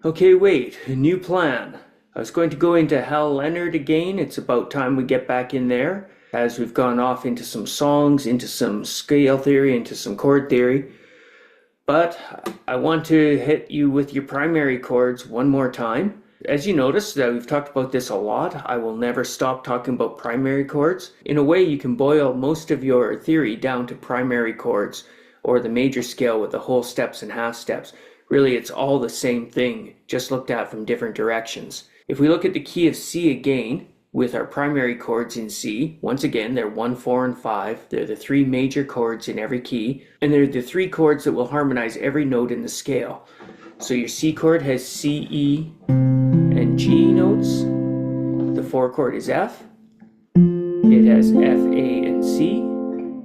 Okay, wait, a new plan. I was going to go into Hal Leonard again. It's about time we get back in there, as we've gone off into some songs, into some scale theory, into some chord theory. But I want to hit you with your primary chords one more time. As you notice, that we've talked about this a lot. I will never stop talking about primary chords. In a way, you can boil most of your theory down to primary chords, or the major scale with the whole steps and half steps. Really, it's all the same thing, just looked at from different directions. If we look at the key of C again, with our primary chords in C, once again, they're 1, 4, and 5. They're the three major chords in every key, and they're the three chords that will harmonize every note in the scale. So your C chord has C, E, and G notes. The 4 chord is F. It has F, A, and C.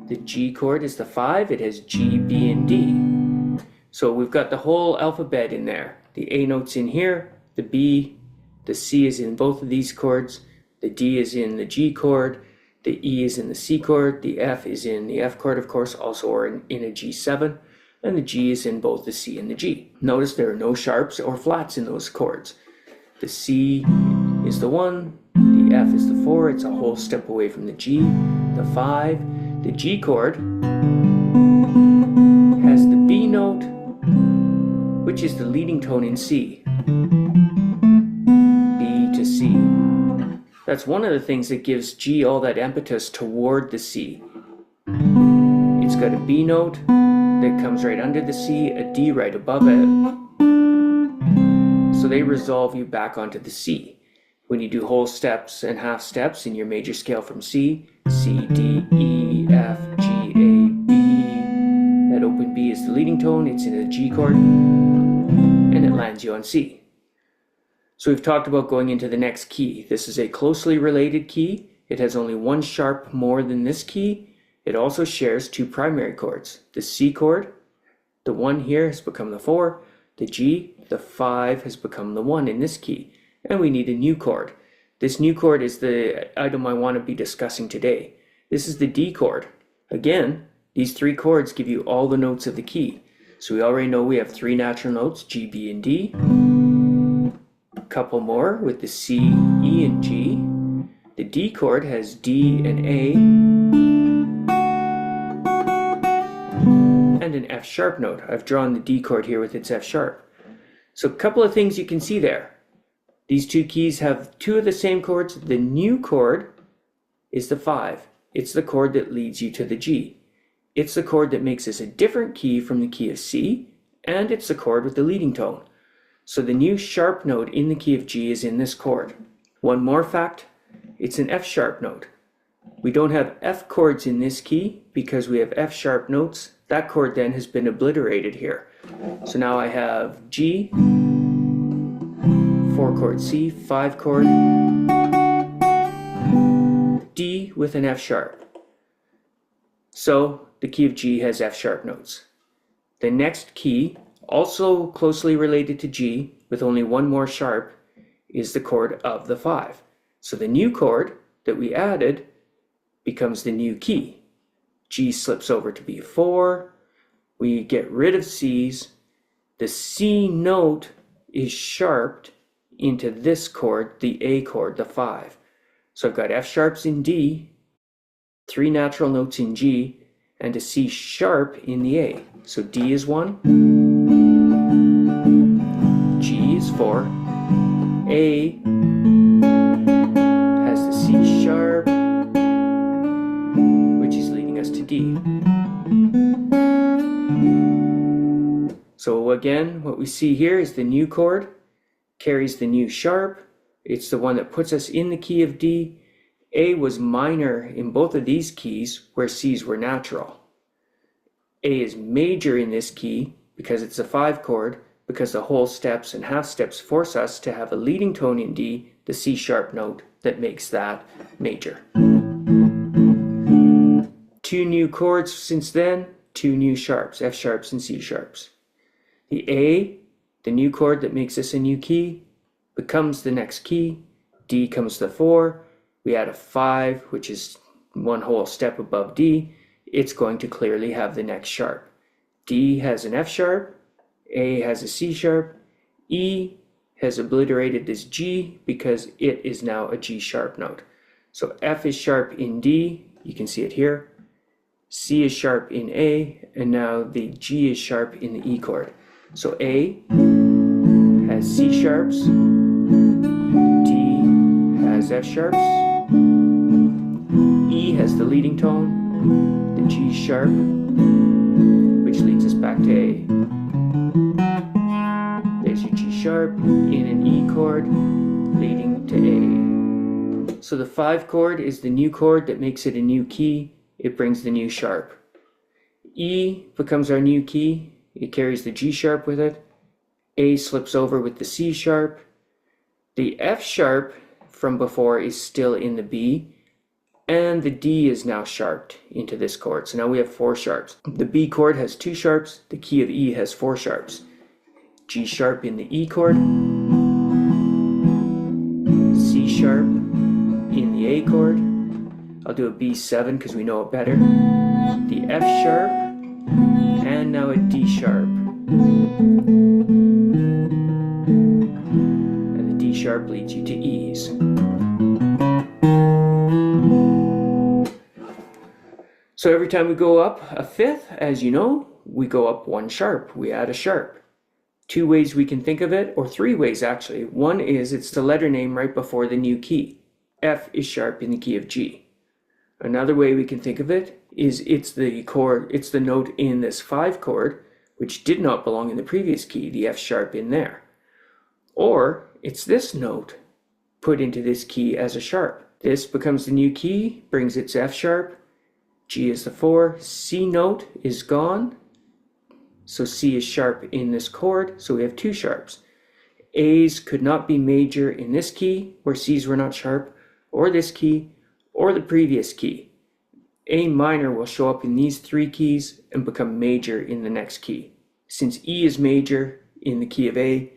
The G chord is the 5. It has G, B, and D. So we've got the whole alphabet in there. The A note's in here, the B, the C is in both of these chords, the D is in the G chord, the E is in the C chord, the F is in the F chord, of course, also or in a G7, and the G is in both the C and the G. Notice there are no sharps or flats in those chords. The C is the 1, the F is the 4, it's a whole step away from the G, the 5, the G chord has the B note, which is the leading tone in C. B to C. That's one of the things that gives G all that impetus toward the C. It's got a B note that comes right under the C, a D right above it. So they resolve you back onto the C. When you do whole steps and half steps in your major scale from C, C, D, E, F, G, A, B. That open B is the leading tone, it's in a G chord, and it lands you on C. So we've talked about going into the next key. This is a closely related key. It has only one sharp more than this key. It also shares two primary chords. The C chord, the 1 here has become the 4. The G, the 5 has become the 1 in this key. And we need a new chord. This new chord is the item I want to be discussing today. This is the D chord. Again, these three chords give you all the notes of the key. So we already know we have three natural notes, G, B, and D. A couple more with the C, E, and G. The D chord has D and A, and an F sharp note. I've drawn the D chord here with its F sharp. So a couple of things you can see there. These two keys have two of the same chords. The new chord is the 5. It's the chord that leads you to the G. It's the chord that makes this a different key from the key of C, and it's the chord with the leading tone. So the new sharp note in the key of G is in this chord. One more fact, it's an F sharp note. We don't have F chords in this key because we have F sharp notes. That chord then has been obliterated here. So now I have G, 4 chord C, 5 chord, D with an F sharp. So the key of G has F sharp notes. The next key, also closely related to G, with only one more sharp, is the chord of the 5. So the new chord that we added becomes the new key. G slips over to be 4. We get rid of C's. The C note is sharped into this chord, the A chord, the 5. So I've got F sharps in D, 3 natural notes in G, and a C sharp in the A. So D is 1, G is 4, A has the C sharp, which is leading us to D. So again, what we see here is the new chord carries the new sharp. It's the one that puts us in the key of D. A was minor in both of these keys where C's were natural. A is major in this key because it's a 5 chord, because the whole steps and half steps force us to have a leading tone in D, the C sharp note that makes that major. 2 new chords since then, 2 new sharps, F sharps and C sharps. The A, the new chord that makes this a new key, becomes the next key. D comes to 4. We add a 5, which is one whole step above D. It's going to clearly have the next sharp. D has an F sharp, A has a C sharp, E has obliterated this G because it is now a G sharp note. So F is sharp in D, you can see it here. C is sharp in A, and now the G is sharp in the E chord. So A has C sharps, D has F sharps, E has the leading tone, the G sharp, which leads us back to A. There's your G sharp in an E chord leading to A. So the 5 chord is the new chord that makes it a new key. It brings the new sharp. E becomes our new key. It carries the G sharp with it. A slips over with the C sharp. The F sharp from before is still in the B. And the D is now sharped into this chord. So now we have 4 sharps. The B chord has 2 sharps. The key of E has 4 sharps. G sharp in the E chord. C sharp in the A chord. I'll do a B7 because we know it better. The F sharp. And now a D sharp. And the D sharp leads you to E's. So every time we go up a fifth, as you know, we go up 1 sharp. We add a sharp. 2 ways we can think of it, or 3 ways actually. One is it's the letter name right before the new key. F is sharp in the key of G. Another way we can think of it is it's the chord, it's the note in this 5 chord, which did not belong in the previous key, the F sharp in there. Or it's this note put into this key as a sharp. This becomes the new key, brings its F sharp. G is the 4, C note is gone, so C is sharp in this chord, so we have 2 sharps. A's could not be major in this key, where C's were not sharp, or this key, or the previous key. A minor will show up in these 3 keys and become major in the next key. Since E is major in the key of A,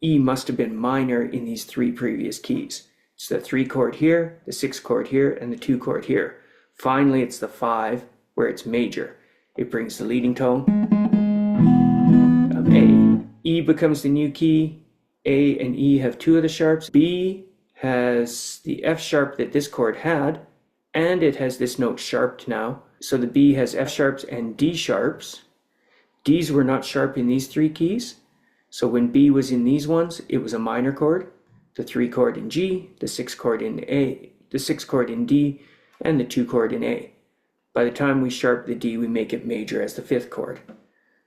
E must have been minor in these 3 previous keys. It's the 3 chord here, the 6 chord here, and the 2 chord here. Finally, it's the 5 where it's major. It brings the leading tone of A. E becomes the new key. A and E have 2 of the sharps. B has the F sharp that this chord had, and it has this note sharped now. So the B has F sharps and D sharps. D's were not sharp in these 3 keys. So when B was in these ones, it was a minor chord. The 3 chord in G, the 6 chord in A, the 6 chord in D, and the 2 chord in A. By the time we sharp the D, we make it major as the 5th chord.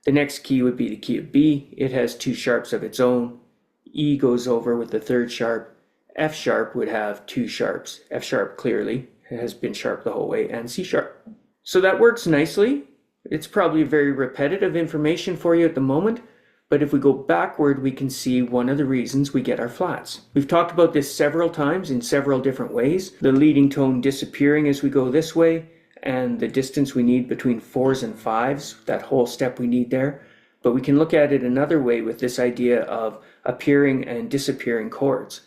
The next key would be the key of B. It has 2 sharps of its own. E goes over with the 3rd sharp. F sharp would have 2 sharps. F sharp clearly has been sharp the whole way, and C sharp. So that works nicely. It's probably very repetitive information for you at the moment, but if we go backward, we can see one of the reasons we get our flats. We've talked about this several times in several different ways. The leading tone disappearing as we go this way, and the distance we need between 4s and 5s, that whole step we need there. But we can look at it another way with this idea of appearing and disappearing chords.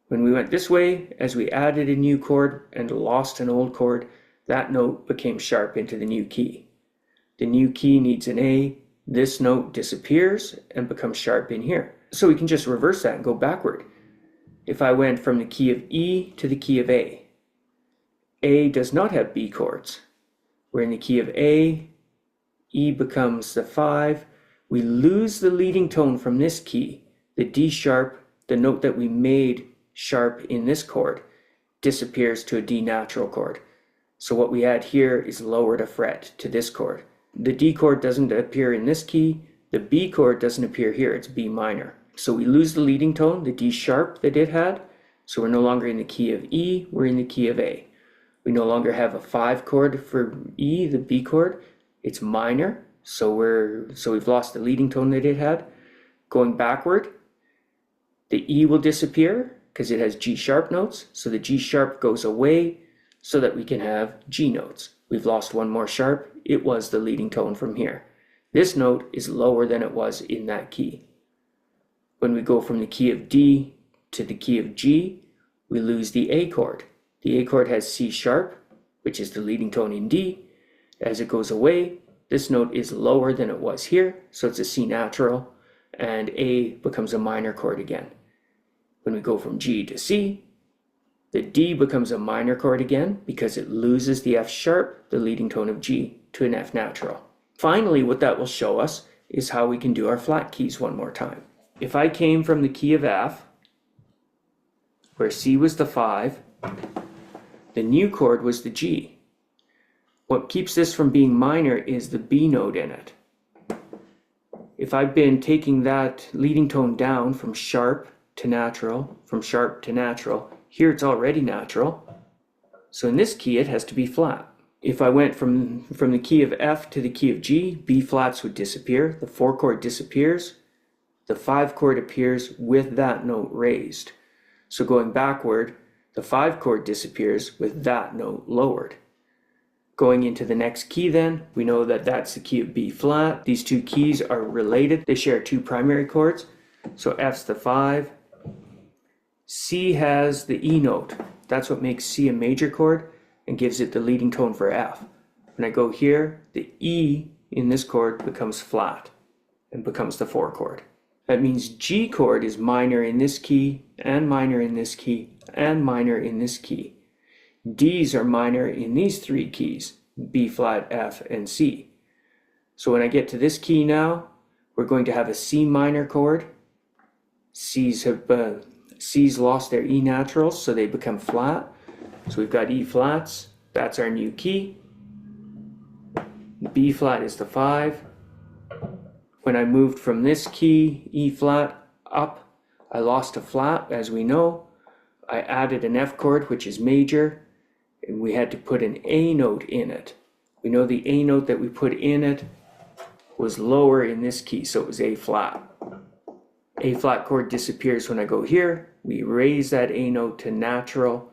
When we went this way, as we added a new chord and lost an old chord, that note became sharp into the new key. The new key needs an A. This note disappears and becomes sharp in here. So we can just reverse that and go backward. If I went from the key of E to the key of A does not have B chords. We're in the key of A, E becomes the 5. We lose the leading tone from this key. The D sharp, the note that we made sharp in this chord, disappears to a D natural chord. So what we add here is lowered a fret to this chord. The D chord doesn't appear in this key. The B chord doesn't appear here. It's B minor. So we lose the leading tone, the D sharp that it had. So we're no longer in the key of E. We're in the key of A. We no longer have a 5 chord for E, the B chord. It's minor. So we've lost the leading tone that it had. Going backward, the E will disappear because it has G sharp notes. So the G sharp goes away so that we can have G notes. We've lost 1 more sharp. It was the leading tone from here. This note is lower than it was in that key. When we go from the key of D to the key of G, we lose the A chord. The A chord has C sharp, which is the leading tone in D. As it goes away, this note is lower than it was here, so it's a C natural. and A becomes a minor chord again. When we go from G to C, the D becomes a minor chord again because it loses the F sharp, the leading tone of G, to an F natural. Finally, what that will show us is how we can do our flat keys one more time. If I came from the key of F, where C was the 5, the new chord was the G. What keeps this from being minor is the B note in it. If I've been taking that leading tone down from sharp to natural, from sharp to natural, here it's already natural, so in this key it has to be flat. If I went from the key of F to the key of G, B flats would disappear, the 4 chord disappears, the 5 chord appears with that note raised. So going backward, the 5 chord disappears with that note lowered. Going into the next key then, we know that that's the key of B flat. These two keys are related. They share 2 primary chords. So F's the 5. C has the E note. That's what makes C a major chord and gives it the leading tone for F. When I go here, the E in this chord becomes flat and becomes the 4 chord. That means G chord is minor in this key, and minor in this key, and minor in this key. D's are minor in these 3 keys, B flat, F, and C. So when I get to this key now, we're going to have a C minor chord. C's lost their E naturals, so they become flat. So we've got E flats, that's our new key. B flat is the 5. When I moved from this key, E flat, up, I lost a flat, as we know. I added an F chord, which is major, and we had to put an A note in it. We know the A note that we put in it was lower in this key, so it was A flat. A flat chord disappears when I go here. We raise that A note to natural.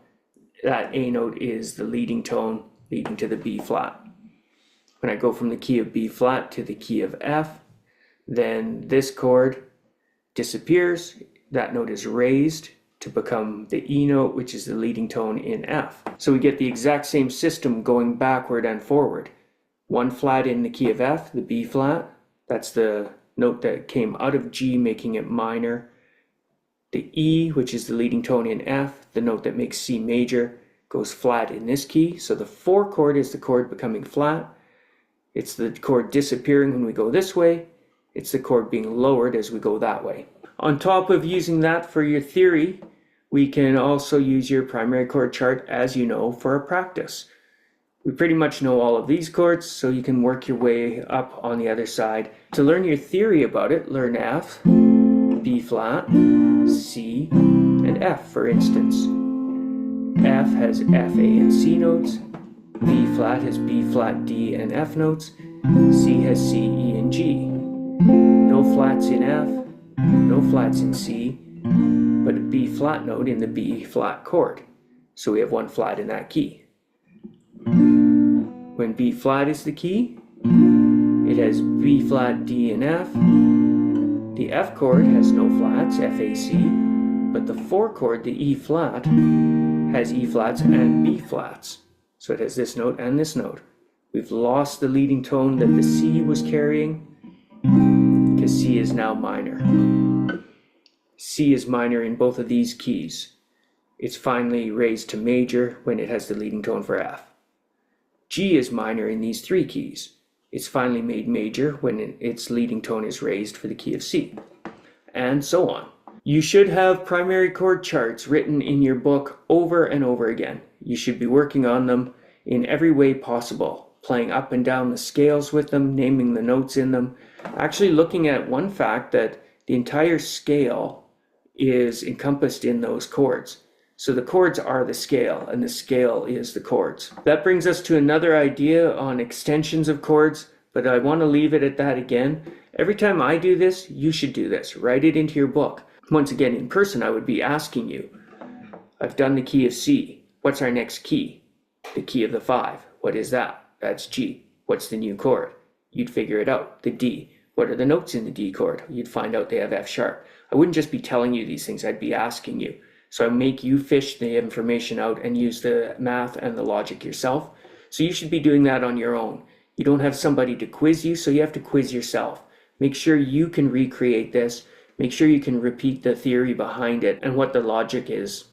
That A note is the leading tone, leading to the B flat. When I go from the key of B flat to the key of F, then this chord disappears. That note is raised to become the E note, which is the leading tone in F. So we get the exact same system going backward and forward. 1 flat in the key of F, the B flat. That's the note that came out of G, making it minor. The E, which is the leading tone in F, the note that makes C major, goes flat in this key. So the 4 chord is the chord becoming flat. It's the chord disappearing when we go this way. It's the chord being lowered as we go that way. On top of using that for your theory, we can also use your primary chord chart, as you know, for a practice. We pretty much know all of these chords, so you can work your way up on the other side. To learn your theory about it, learn F, B flat, C, and F, for instance. F has F, A, and C notes. B flat has B flat, D, and F notes. C has C, E, and G. No flats in F, no flats in C, but a B flat note in the B flat chord. So we have 1 flat in that key. When B flat is the key, it has B flat, D, and F. The F chord has no flats, F, A, C, but the 4 chord, the E flat, has E flats and B flats. So it has this note and this note. We've lost the leading tone that the C was carrying, because C is now minor. C is minor in both of these keys. It's finally raised to major when it has the leading tone for F. G is minor in these 3 keys. It's finally made major when its leading tone is raised for the key of C. And so on. You should have primary chord charts written in your book over and over again. You should be working on them in every way possible, playing up and down the scales with them, naming the notes in them, actually looking at one fact that the entire scale is encompassed in those chords. So the chords are the scale, and the scale is the chords. That brings us to another idea on extensions of chords, but I want to leave it at that again. Every time I do this, you should do this. Write it into your book. Once again, in person, I would be asking you, I've done the key of C. What's our next key? The key of the 5. What is that? That's G. What's the new chord? You'd figure it out. The D. What are the notes in the D chord? You'd find out they have F sharp. I wouldn't just be telling you these things, I'd be asking you. So I make you fish the information out and use the math and the logic yourself. So you should be doing that on your own. You don't have somebody to quiz you, so you have to quiz yourself. Make sure you can recreate this. Make sure you can repeat the theory behind it and what the logic is.